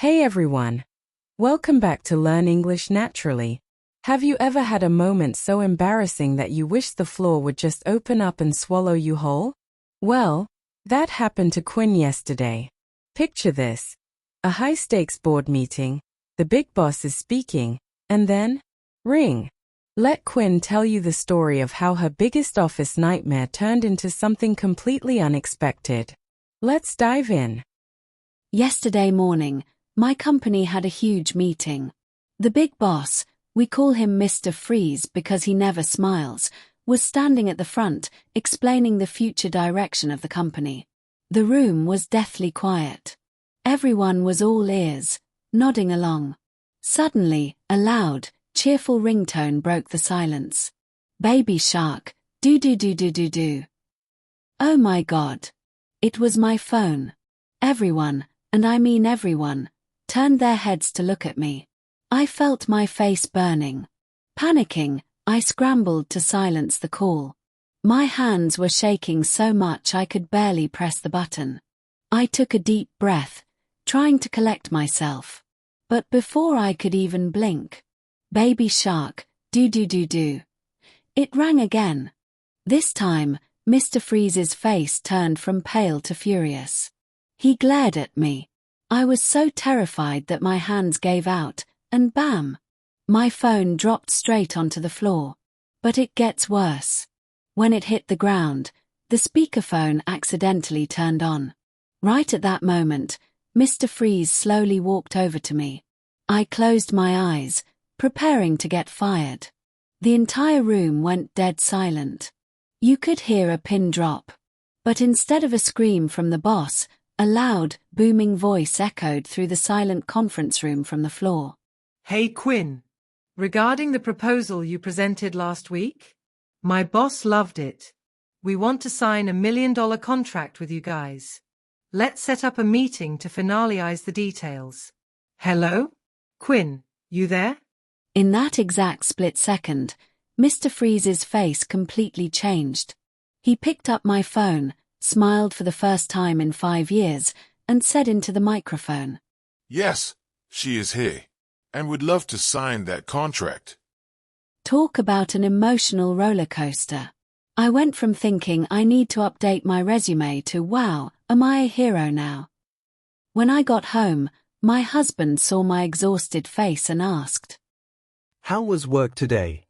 Hey everyone! Welcome back to Learn English Naturally. Have you ever had a moment so embarrassing that you wish the floor would just open up and swallow you whole? Well, that happened to Quinn yesterday. Picture this. A high-stakes board meeting, the big boss is speaking, and then, ring. Let Quinn tell you the story of how her biggest office nightmare turned into something completely unexpected. Let's dive in. Yesterday morning, my company had a huge meeting. The big boss, we call him Mr. Freeze because he never smiles, was standing at the front, explaining the future direction of the company. The room was deathly quiet. Everyone was all ears, nodding along. Suddenly, a loud, cheerful ringtone broke the silence. Baby Shark, do-do-do-do-do-do. Oh my God. It was my phone. Everyone, and I mean everyone, turned their heads to look at me. I felt my face burning. Panicking, I scrambled to silence the call. My hands were shaking so much I could barely press the button. I took a deep breath, trying to collect myself. But before I could even blink, Baby Shark, do-do-do-do. It rang again. This time, Mr. Freeze's face turned from pale to furious. He glared at me. I was so terrified that my hands gave out, and bam! My phone dropped straight onto the floor. But it gets worse. When it hit the ground, the speakerphone accidentally turned on. Right at that moment, Mr. Freeze slowly walked over to me. I closed my eyes, preparing to get fired. The entire room went dead silent. You could hear a pin drop. But instead of a scream from the boss, a loud, booming voice echoed through the silent conference room from the floor. Hey Quinn, regarding the proposal you presented last week, my boss loved it. We want to sign $1 million contract with you guys. Let's set up a meeting to finalize the details. Hello? Quinn, you there? In that exact split second, Mr. Freeze's face completely changed. He picked up my phone, smiled for the first time in 5 years, and said into the microphone, Yes, she is here, and would love to sign that contract. Talk about an emotional roller coaster. I went from thinking I need to update my resume to wow, am I a hero now? When I got home, my husband saw my exhausted face and asked, How was work today?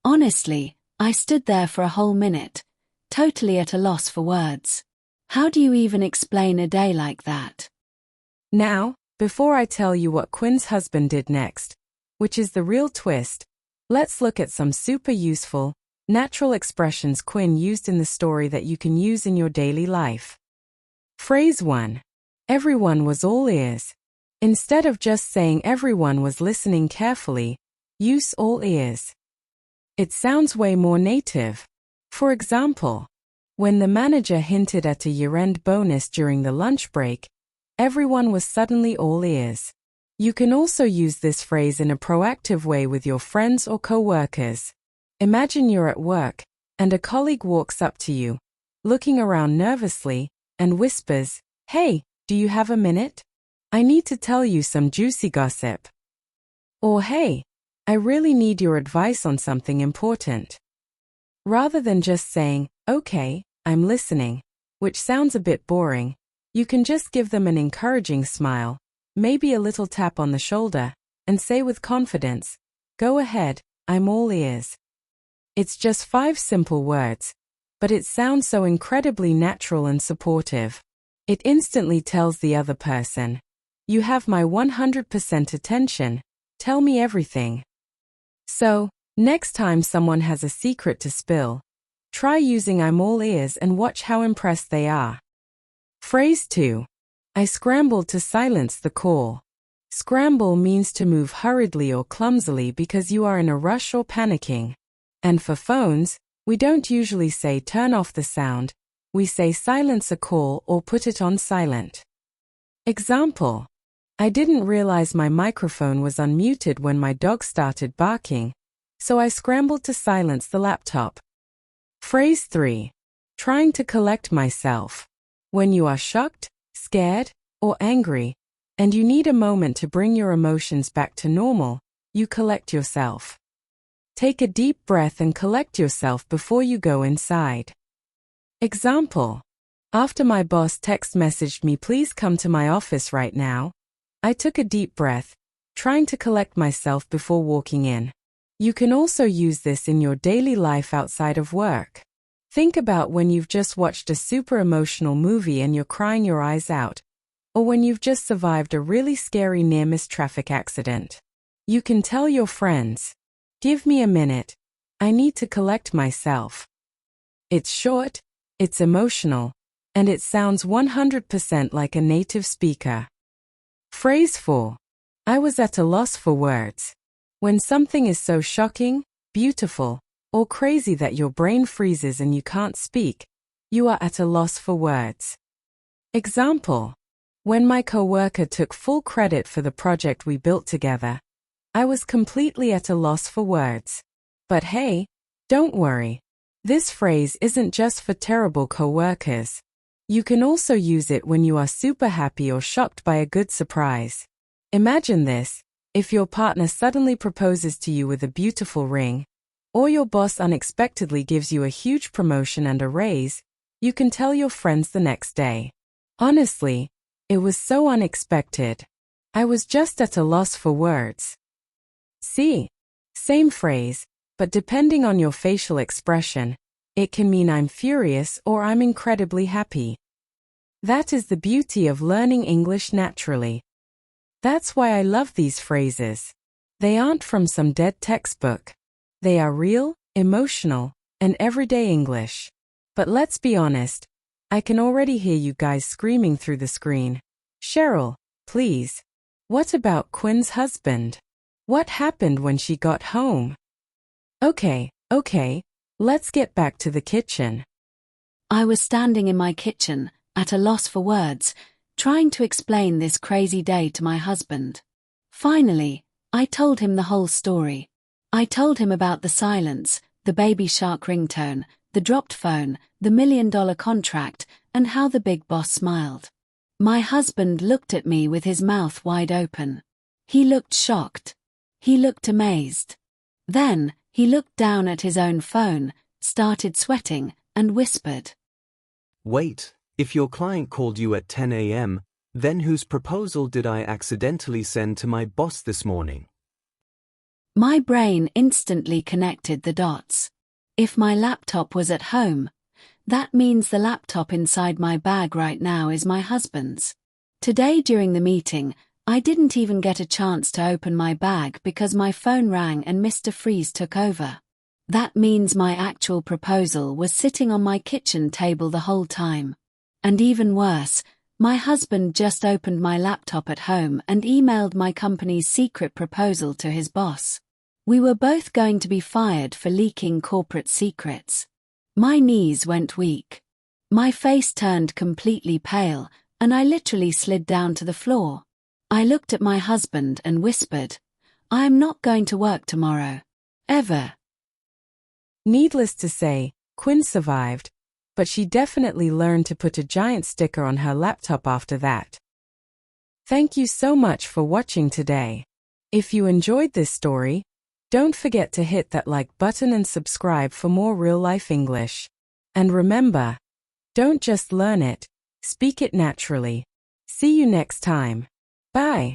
Honestly, I stood there for a whole minute, totally at a loss for words. How do you even explain a day like that? Now, before I tell you what Quinn's husband did next, which is the real twist, let's look at some super useful, natural expressions Quinn used in the story that you can use in your daily life. Phrase 1. Everyone was all ears. Instead of just saying everyone was listening carefully, use all ears. It sounds way more native. For example, when the manager hinted at a year-end bonus during the lunch break, everyone was suddenly all ears. You can also use this phrase in a proactive way with your friends or co-workers. Imagine you're at work, and a colleague walks up to you, looking around nervously, and whispers, Hey, do you have a minute? I need to tell you some juicy gossip. Or hey, I really need your advice on something important. Rather than just saying, okay, I'm listening, which sounds a bit boring, you can just give them an encouraging smile, maybe a little tap on the shoulder, and say with confidence, go ahead, I'm all ears. It's just 5 simple words, but it sounds so incredibly natural and supportive. It instantly tells the other person, you have my 100% attention, tell me everything. So, next time someone has a secret to spill, try using I'm all ears and watch how impressed they are. Phrase 2. I scrambled to silence the call. Scramble means to move hurriedly or clumsily because you are in a rush or panicking. And for phones, we don't usually say turn off the sound, we say silence a call or put it on silent. Example. I didn't realize my microphone was unmuted when my dog started barking, so I scrambled to silence the laptop. Phrase 3. Trying to collect myself. When you are shocked, scared, or angry, and you need a moment to bring your emotions back to normal, you collect yourself. Take a deep breath and collect yourself before you go inside. Example. After my boss text messaged me, please come to my office right now, I took a deep breath, trying to collect myself before walking in. You can also use this in your daily life outside of work. Think about when you've just watched a super emotional movie and you're crying your eyes out, or when you've just survived a really scary near-miss traffic accident. You can tell your friends, "Give me a minute, I need to collect myself." It's short, it's emotional, and it sounds 100% like a native speaker. Phrase 4. I was at a loss for words. When something is so shocking, beautiful, or crazy that your brain freezes and you can't speak, you are at a loss for words. Example. When my coworker took full credit for the project we built together, I was completely at a loss for words. But hey, don't worry. This phrase isn't just for terrible coworkers. You can also use it when you are super happy or shocked by a good surprise. Imagine this, if your partner suddenly proposes to you with a beautiful ring, or your boss unexpectedly gives you a huge promotion and a raise, you can tell your friends the next day. Honestly, it was so unexpected. I was just at a loss for words. See? Same phrase, but depending on your facial expression, it can mean I'm furious or I'm incredibly happy. That is the beauty of learning English naturally. That's why I love these phrases. They aren't from some dead textbook. They are real, emotional, and everyday English. But let's be honest, I can already hear you guys screaming through the screen. Cheryl, please. What about Quinn's husband? What happened when she got home? Okay, let's get back to the kitchen. I was standing in my kitchen, at a loss for words, trying to explain this crazy day to my husband. Finally, I told him the whole story. I told him about the silence, the baby shark ringtone, the dropped phone, the $1 million contract, and how the big boss smiled. My husband looked at me with his mouth wide open. He looked shocked. He looked amazed. Then, he looked down at his own phone, started sweating, and whispered, Wait, if your client called you at 10 a.m., then whose proposal did I accidentally send to my boss this morning? My brain instantly connected the dots. If my laptop was at home, that means the laptop inside my bag right now is my husband's. Today during the meeting, I didn't even get a chance to open my bag because my phone rang and Mr. Freeze took over. That means my actual proposal was sitting on my kitchen table the whole time. And even worse, my husband just opened my laptop at home and emailed my company's secret proposal to his boss. We were both going to be fired for leaking corporate secrets. My knees went weak. My face turned completely pale, and I literally slid down to the floor. I looked at my husband and whispered, I am not going to work tomorrow. Ever. Needless to say, Quinn survived, but she definitely learned to put a giant sticker on her laptop after that. Thank you so much for watching today. If you enjoyed this story, don't forget to hit that like button and subscribe for more real-life English. And remember, don't just learn it, speak it naturally. See you next time. Bye.